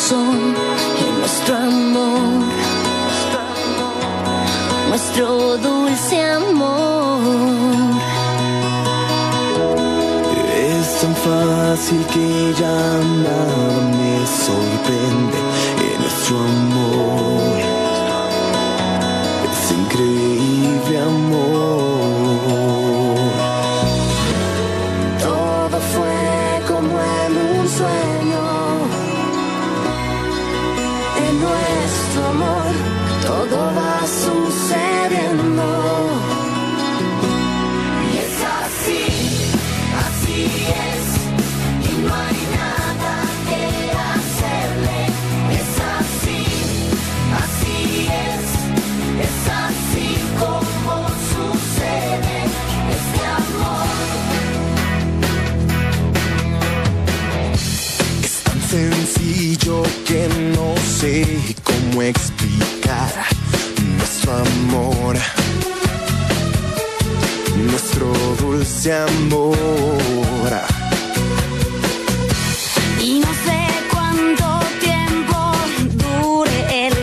corazón y nuestro amor, nuestro dulce amor. Es tan fácil que ya nada me sorprende en nuestro amor. Es increíble amor. Todo fue como en un sueño. En nuestro amor todo va sucediendo. Y es así, así es. Y no hay nada que hacerle. Es así, así es. Es así como sucede este amor. Es tan sencillo que no sé cómo explicar nuestro amor, nuestro dulce amor.